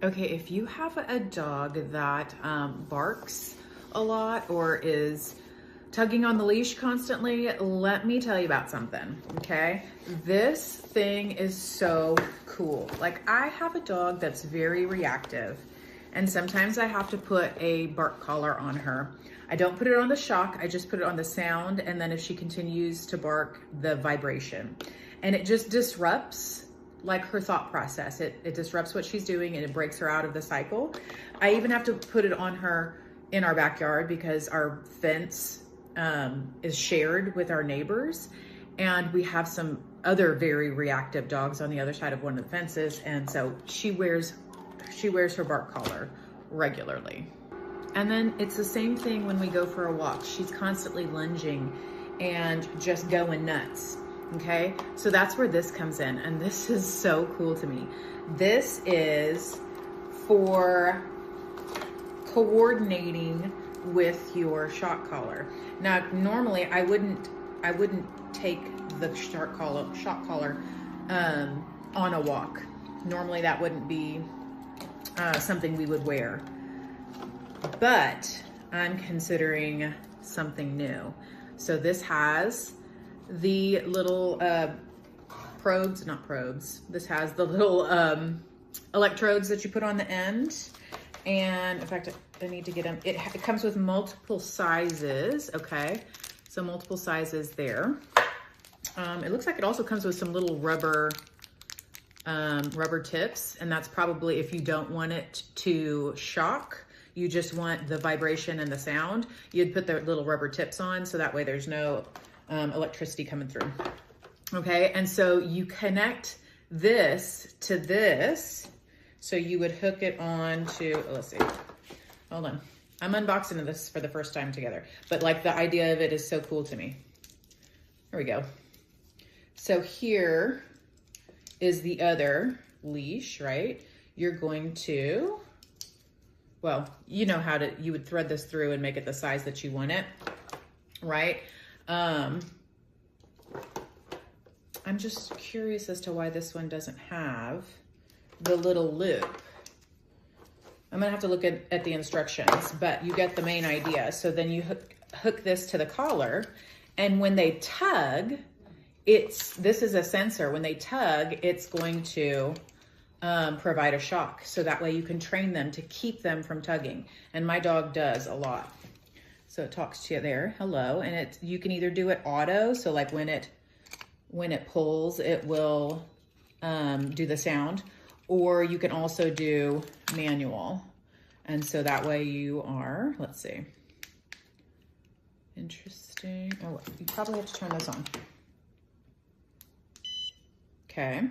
Okay, if you have a dog that barks a lot or is tugging on the leash constantly, let me tell you about something, okay? This thing is so cool. Like, I have a dog that's very reactive, and sometimes I have to put a bark collar on her. I don't put it on the shock, I just put it on the sound, and then if she continues to bark, the vibration. And it just disrupts like her thought process. It disrupts what she's doing and it breaks her out of the cycle. I even have to put it on her in our backyard because our fence is shared with our neighbors, and we have some other very reactive dogs on the other side of one of the fences, and so she wears her bark collar regularly. And then it's the same thing when we go for a walk. She's constantly lunging and just going nuts. Okay, so that's where this comes in, and this is so cool to me. This is for coordinating with your shock collar. Now, normally I wouldn't take the shock collar on a walk. Normally that wouldn't be something we would wear, but I'm considering something new. So this has the little this has the little electrodes that you put on the end, and in fact I need to get them. It comes with multiple sizes. Okay, so multiple sizes there. It looks like it also comes with some little rubber tips, and that's probably if you don't want it to shock, you just want the vibration and the sound, you'd put the little rubber tips on, so that way there's no electricity coming through. Okay, and so you connect this to this. So you would hook it on to, let's see, hold on. I'm unboxing this for the first time together, but like the idea of it is so cool to me. Here we go. So here is the other leash, right? You're going to, well, you know how to, you would thread this through and make it the size that you want it, right? I'm just curious as to why this one doesn't have the little loop. I'm gonna have to look at the instructions, but you get the main idea. So then you hook this to the collar, and when they tug, this is a sensor. When they tug, it's going to provide a shock. So that way you can train them to keep them from tugging. And my dog does a lot. So it talks to you there, hello, and you can either do it auto, so like when it pulls, it will do the sound, or you can also do manual. And so that way you are, let's see, interesting. Oh, you probably have to turn this on. Okay,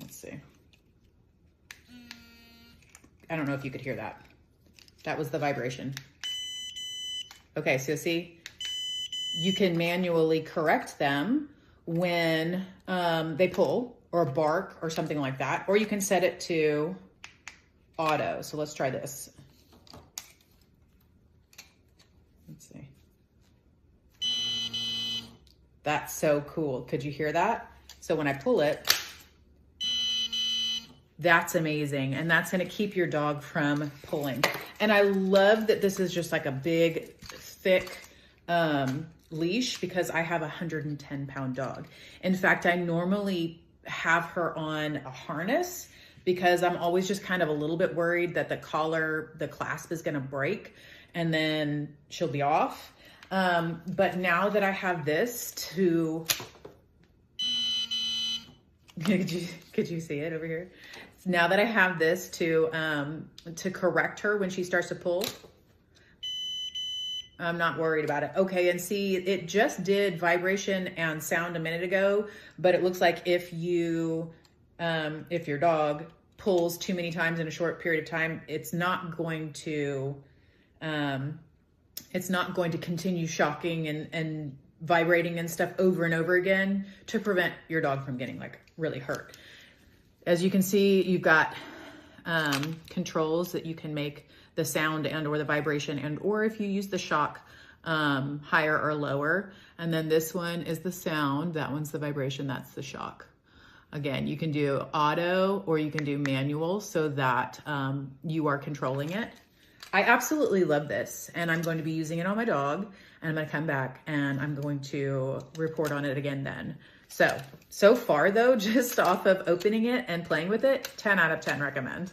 let's see. I don't know if you could hear that. That was the vibration. Okay, so see, you can manually correct them when they pull or bark or something like that, or you can set it to auto. So let's try this. Let's see. That's so cool. Could you hear that? So when I pull it, that's amazing. And that's gonna keep your dog from pulling. And I love that this is just like a big, thick leash, because I have a 110-pound dog. In fact, I normally have her on a harness because I'm always just kind of a little bit worried that the collar, the clasp is gonna break and then she'll be off. But now that I have this to, could you see it over here? Now that I have this to correct her when she starts to pull, I'm not worried about it. Okay, and see, it just did vibration and sound a minute ago, but it looks like if your dog pulls too many times in a short period of time, it's not going to continue shocking and vibrating and stuff over and over again to prevent your dog from getting like really hurt. As you can see, you've got controls that you can make the sound and or the vibration, and or if you use the shock higher or lower. And then this one is the sound, that one's the vibration, that's the shock. Again, you can do auto or you can do manual so that you are controlling it. I absolutely love this, and I'm going to be using it on my dog, and I'm going to come back and I'm going to report on it again then. So far though, just off of opening it and playing with it, 10 out of 10 recommend.